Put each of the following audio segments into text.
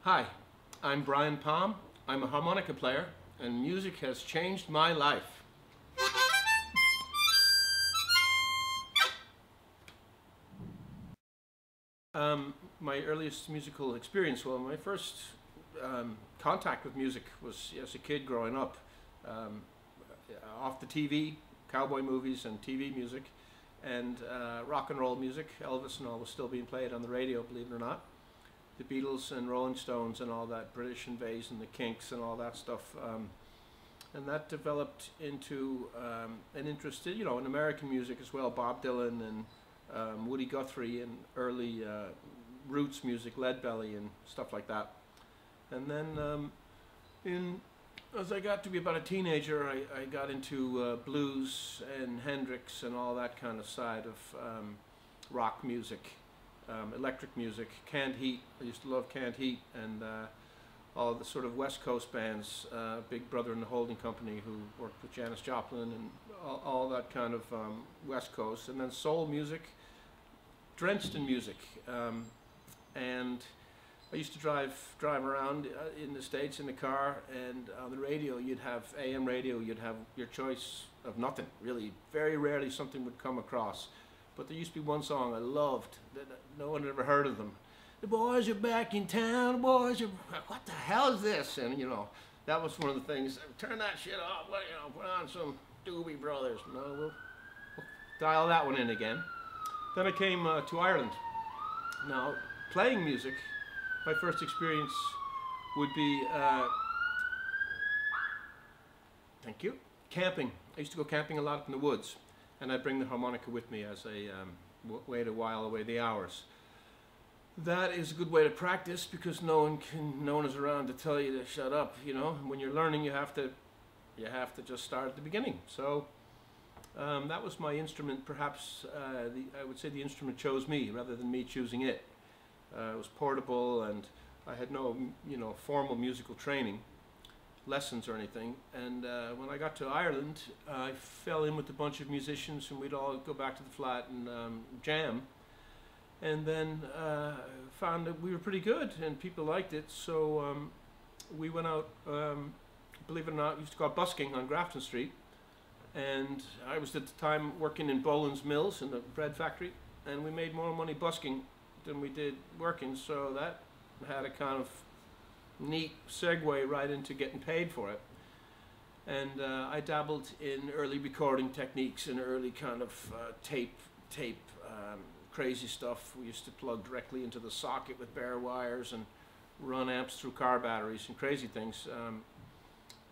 Hi, I'm Brian Palm. I'm a harmonica player, and music has changed my life. My earliest musical experience, well, my first contact with music was as a kid growing up, um, off the TV, cowboy movies and TV music, and rock and roll music. Elvis and all was still being played on the radio, believe it or not. The Beatles and Rolling Stones and all that, British Invasion, the Kinks and all that stuff. And that developed into an interest in, in American music as well. Bob Dylan and Woody Guthrie and early roots music, Leadbelly and stuff like that. And then as I got to be about a teenager, I got into blues and Hendrix and all that kind of side of rock music. Electric music, Canned Heat. I used to love Canned Heat and all the sort of West Coast bands, Big Brother and the Holding Company, who worked with Janis Joplin, and all that kind of West Coast. And then soul music, drenched in music. And I used to drive around in the States in the car, and on the radio you'd have AM radio, you'd have your choice of nothing, really. Very rarely something would come across. But there used to be one song I loved that no one had ever heard of them. The boys are back in town, the boys are, what the hell is this? And that was one of the things, turn that shit off, put on some Doobie Brothers. No, we'll dial that one in again. Then I came to Ireland. Now, playing music, my first experience would be, thank you, camping. I used to go camping a lot up in the woods. And I'd bring the harmonica with me as a way to while away the hours. That is a good way to practice because no one is around to tell you to shut up. When you're learning, you have to just start at the beginning. So that was my instrument. Perhaps I would say the instrument chose me rather than me choosing it. It was portable, and I had no formal musical training, lessons or anything. And when I got to Ireland, I fell in with a bunch of musicians, and we'd all go back to the flat and jam. And then found that we were pretty good and people liked it, so we went out, believe it or not, used to go out busking on Grafton Street. And I was at the time working in Boland's Mills in the bread factory, and we made more money busking than we did working, so that had a kind of neat segue right into getting paid for it. And I dabbled in early recording techniques and early kind of tape crazy stuff. We used to plug directly into the socket with bare wires and run amps through car batteries and crazy things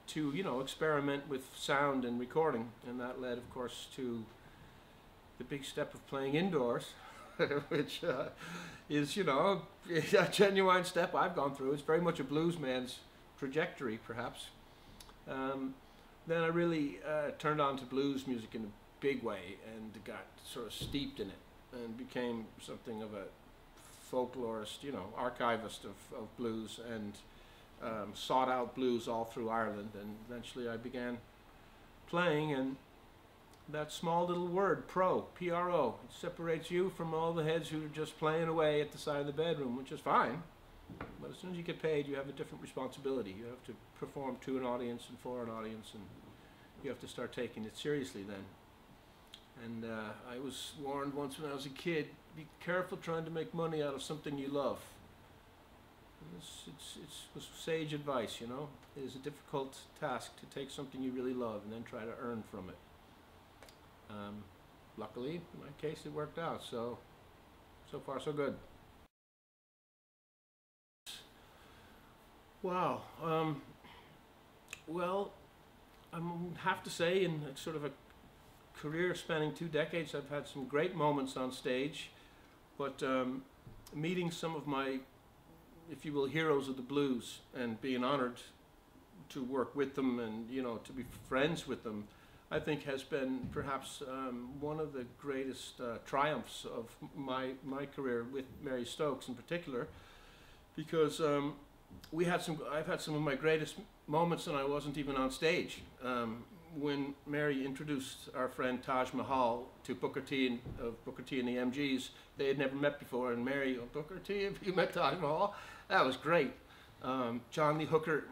to experiment with sound and recording. And that led, of course, to the big step of playing indoors, which is, a genuine step I've gone through. It's very much a blues man's trajectory, perhaps. Then I really turned on to blues music in a big way and got sort of steeped in it and became something of a folklorist, archivist of blues, and sought out blues all through Ireland. And eventually I began playing, and that small little word, pro, P-R-O, it separates you from all the heads who are just playing away at the side of the bedroom, which is fine. But as soon as you get paid, you have a different responsibility. You have to perform to an audience and for an audience, and you have to start taking it seriously then. And I was warned once when I was a kid, be careful trying to make money out of something you love. It was sage advice, It is a difficult task to take something you really love and then try to earn from it. Luckily, in my case, it worked out, so far so good. Wow. Well, I have to say, in sort of a career spanning 2 decades, I've had some great moments on stage, but meeting some of my, if you will, heroes of the blues and being honored to work with them and, to be friends with them, I think has been perhaps one of the greatest triumphs of my career with Mary Stokes in particular, because I've had some of my greatest moments and I wasn't even on stage. When Mary introduced our friend Taj Mahal to Booker T of Booker T and the MGs, they had never met before, and Mary, oh, Booker T, have you met Taj Mahal? That was great. John Lee Hooker,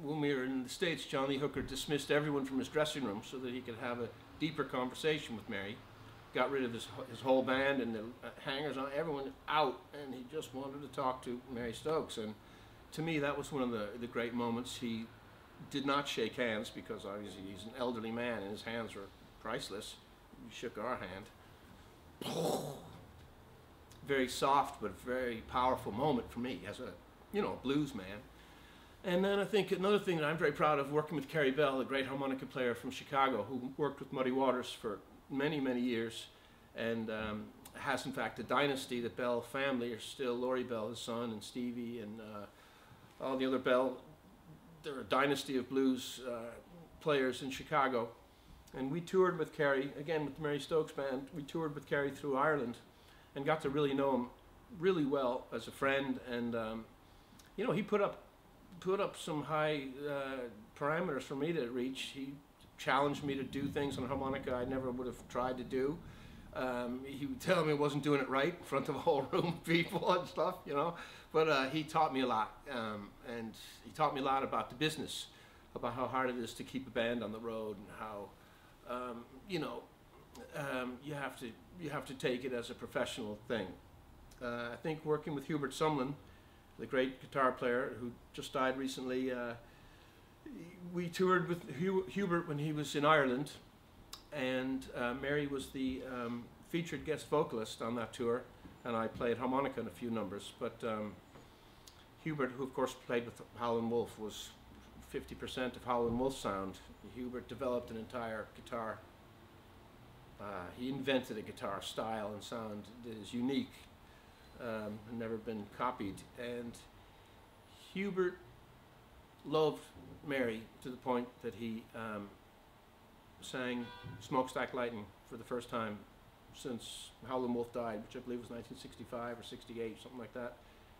when we were in the States, John Lee Hooker dismissed everyone from his dressing room so that he could have a deeper conversation with Mary. Got rid of his whole band and the hangers on, everyone out, and he just wanted to talk to Mary Stokes. And to me, that was one of the great moments. He did not shake hands because obviously he's an elderly man and his hands were priceless. He shook our hand. Very soft but very powerful moment for me as a, you know, blues man. And then I think another thing that I'm very proud of, working with Carrie Bell, a great harmonica player from Chicago who worked with Muddy Waters for many, many years, and has in fact a dynasty. The Bell family are still, Laurie Bell, his son, and Stevie, and all the other Bell. They're a dynasty of blues players in Chicago. And we toured with Carrie, again with the Mary Stokes Band, we toured with Carrie through Ireland and got to really know him really well as a friend. And you know, he put up some high parameters for me to reach. He challenged me to do things on a harmonica I never would have tried to do. He would tell me I wasn't doing it right in front of a whole room of people and stuff, you know. But he taught me a lot, and he taught me a lot about the business, about how hard it is to keep a band on the road, and how, you know, you have to take it as a professional thing. I think working with Hubert Sumlin, the great guitar player who just died recently, we toured with Hubert when he was in Ireland, and Mary was the featured guest vocalist on that tour, and I played harmonica in a few numbers. But Hubert, who of course played with Howlin' Wolf, was 50% of Howlin' Wolf's sound. Hubert developed an entire guitar. He invented a guitar style and sound that is unique, and never been copied. And Hubert loved Mary to the point that he sang Smokestack Lightning for the first time since Howlin' Wolf died, which I believe was 1965 or 68, something like that.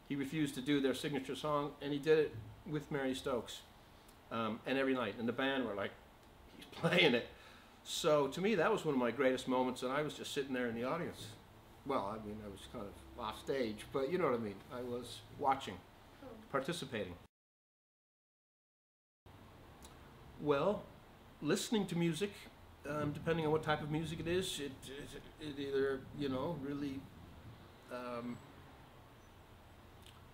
He refused to do their signature song, and he did it with Mary Stokes, and every night. And the band were like, he's playing it. So to me, that was one of my greatest moments, and I was just sitting there in the audience. Well, I mean, I was kind of off stage, but you know what I mean. I was watching, participating. Well, listening to music, depending on what type of music it is, it either, you know, really,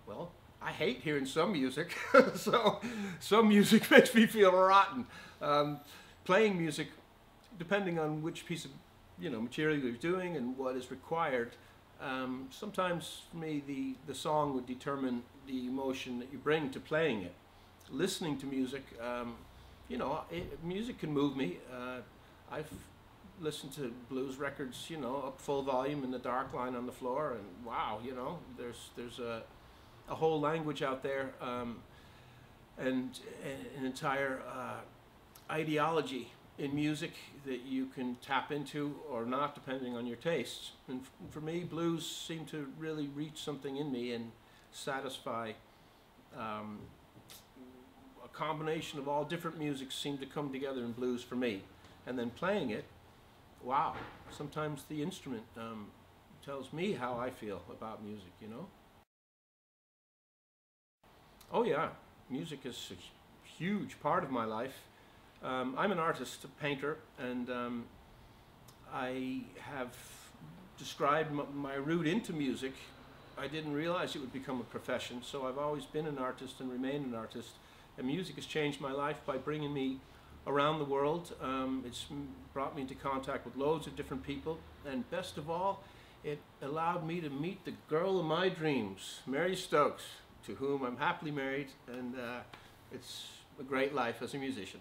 well, I hate hearing some music, so some music makes me feel rotten. Playing music, depending on which piece of, you know, material you're doing and what is required, sometimes for me the song would determine the emotion that you bring to playing it. Listening to music, you know, music can move me. I've listened to blues records, you know, up full volume in the dark, lying on the floor, and wow, you know, there's a whole language out there, and an entire ideology in music that you can tap into or not, depending on your tastes. And for me, blues seem to really reach something in me and satisfy. A combination of all different musics seem to come together in blues for me. And then playing it, wow, sometimes the instrument tells me how I feel about music, you know? Oh yeah, music is a huge part of my life. I'm an artist, a painter, and I have described my route into music. I didn't realize it would become a profession, so I've always been an artist and remain an artist. And music has changed my life by bringing me around the world. It's brought me into contact with loads of different people, and best of all, it allowed me to meet the girl of my dreams, Mary Stokes, to whom I'm happily married, and it's a great life as a musician.